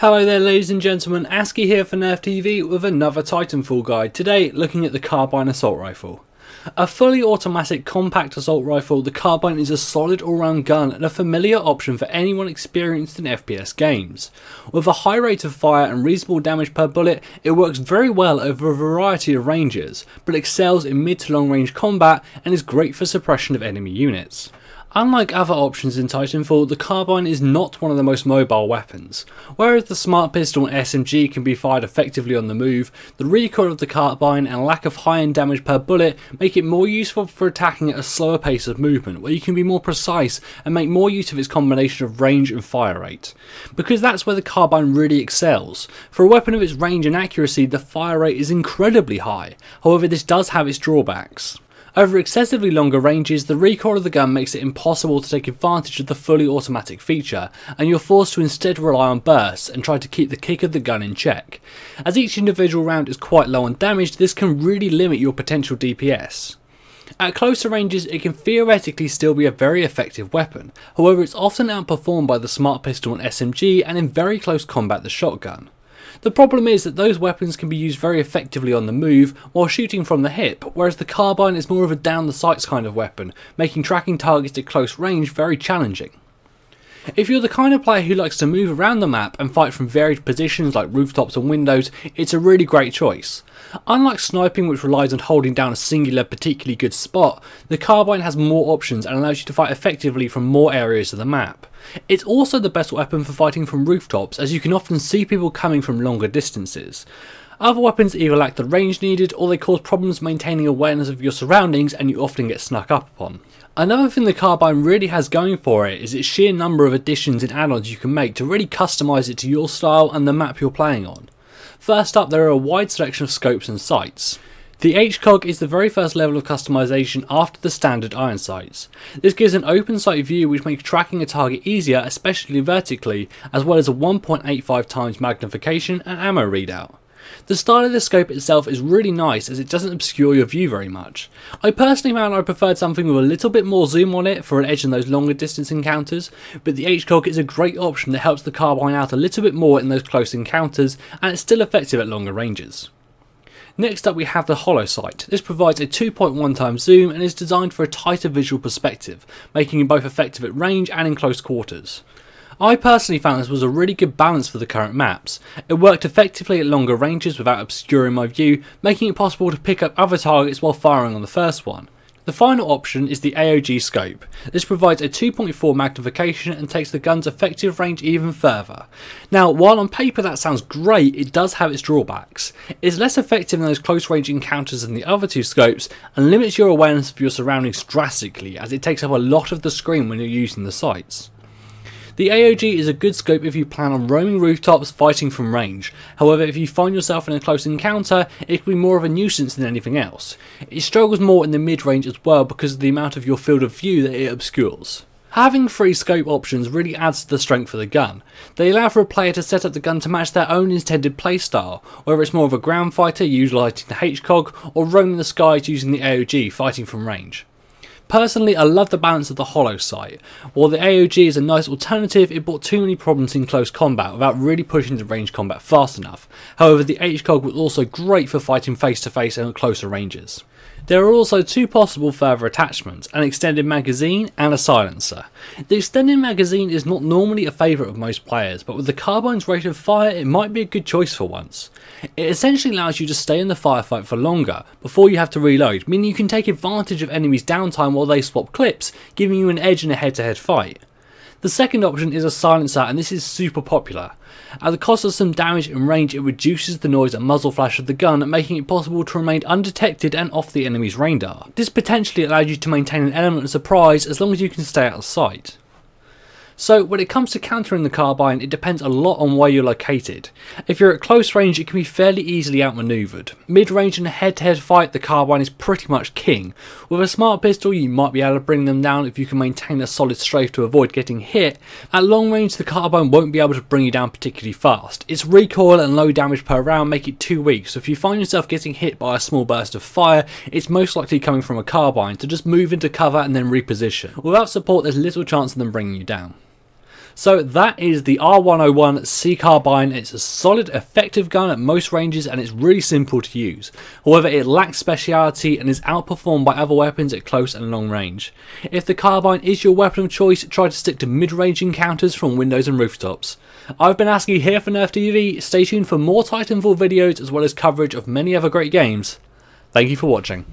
Hello there ladies and gentlemen, Aski here for Nerf TV with another Titanfall guide. Today looking at the Carbine assault rifle. A fully automatic compact assault rifle, the Carbine is a solid all-round gun and a familiar option for anyone experienced in FPS games. With a high rate of fire and reasonable damage per bullet, it works very well over a variety of ranges, but excels in mid to long range combat and is great for suppression of enemy units. Unlike other options in Titanfall, the Carbine is not one of the most mobile weapons. Whereas the Smart Pistol and SMG can be fired effectively on the move, the recoil of the Carbine and lack of high-end damage per bullet make it more useful for attacking at a slower pace of movement, where you can be more precise and make more use of its combination of range and fire rate. Because that's where the Carbine really excels. For a weapon of its range and accuracy, the fire rate is incredibly high, however this does have its drawbacks. Over excessively longer ranges, the recoil of the gun makes it impossible to take advantage of the fully automatic feature, and you're forced to instead rely on bursts and try to keep the kick of the gun in check. As each individual round is quite low on damage, this can really limit your potential DPS. At closer ranges, it can theoretically still be a very effective weapon, however it's often outperformed by the Smart Pistol and SMG, and in very close combat the shotgun. The problem is that those weapons can be used very effectively on the move while shooting from the hip, whereas the Carbine is more of a down the sights kind of weapon, making tracking targets at close range very challenging. If you're the kind of player who likes to move around the map and fight from varied positions like rooftops and windows, it's a really great choice. Unlike sniping, which relies on holding down a singular particularly good spot, the Carbine has more options and allows you to fight effectively from more areas of the map. It's also the best weapon for fighting from rooftops, as you can often see people coming from longer distances. Other weapons either lack the range needed or they cause problems maintaining awareness of your surroundings and you often get snuck up upon. Another thing the Carbine really has going for it is its sheer number of additions and add-ons you can make to really customise it to your style and the map you're playing on. First up, there are a wide selection of scopes and sights. The HCOG is the very first level of customisation after the standard iron sights. This gives an open sight view which makes tracking a target easier, especially vertically, as well as a 1.85 times magnification and ammo readout. The style of the scope itself is really nice as it doesn't obscure your view very much. I personally found I preferred something with a little bit more zoom on it for an edge in those longer distance encounters, but the HCOG is a great option that helps the Carbine out a little bit more in those close encounters and it's still effective at longer ranges. Next up we have the hollow sight. This provides a 2.1 times zoom and is designed for a tighter visual perspective, making it both effective at range and in close quarters. I personally found this was a really good balance for the current maps. It worked effectively at longer ranges without obscuring my view, making it possible to pick up other targets while firing on the first one. The final option is the AOG scope. This provides a 2.4 magnification and takes the gun's effective range even further. Now, while on paper that sounds great, it does have its drawbacks. It's less effective in those close range encounters than the other two scopes and limits your awareness of your surroundings drastically as it takes up a lot of the screen when you're using the sights. The AOG is a good scope if you plan on roaming rooftops fighting from range, however if you find yourself in a close encounter it can be more of a nuisance than anything else. It struggles more in the mid range as well because of the amount of your field of view that it obscures. Having 3 scope options really adds to the strength of the gun. They allow for a player to set up the gun to match their own intended playstyle, whether it's more of a ground fighter utilising the HCOG or roaming the skies using the AOG fighting from range. Personally, I love the balance of the hollow sight. While the AOG is a nice alternative, it brought too many problems in close combat without really pushing the range combat fast enough. However, the HCOG was also great for fighting face to face and at closer ranges. There are also 2 possible further attachments, an extended magazine and a silencer. The extended magazine is not normally a favourite of most players, but with the Carbine's rate of fire it might be a good choice for once. It essentially allows you to stay in the firefight for longer, before you have to reload, meaning you can take advantage of enemies' downtime while they swap clips, giving you an edge in a head-to-head fight. The second option is a silencer and this is super popular. At the cost of some damage and range, it reduces the noise and muzzle flash of the gun, making it possible to remain undetected and off the enemy's radar. This potentially allows you to maintain an element of surprise as long as you can stay out of sight. So when it comes to countering the Carbine, it depends a lot on where you're located. If you're at close range, it can be fairly easily outmaneuvered. Mid-range in a head-to-head fight, the Carbine is pretty much king. With a Smart Pistol, you might be able to bring them down if you can maintain a solid strafe to avoid getting hit. At long range, the Carbine won't be able to bring you down particularly fast. Its recoil and low damage per round make it too weak, so if you find yourself getting hit by a small burst of fire, it's most likely coming from a Carbine, so just move into cover and then reposition. Without support, there's little chance of them bringing you down. So that is the R101C Carbine. It's a solid, effective gun at most ranges and it's really simple to use. However, it lacks speciality and is outperformed by other weapons at close and long range. If the Carbine is your weapon of choice, try to stick to mid-range encounters from windows and rooftops. I've been Asky here for Nerf TV. Stay tuned for more Titanfall videos as well as coverage of many other great games. Thank you for watching.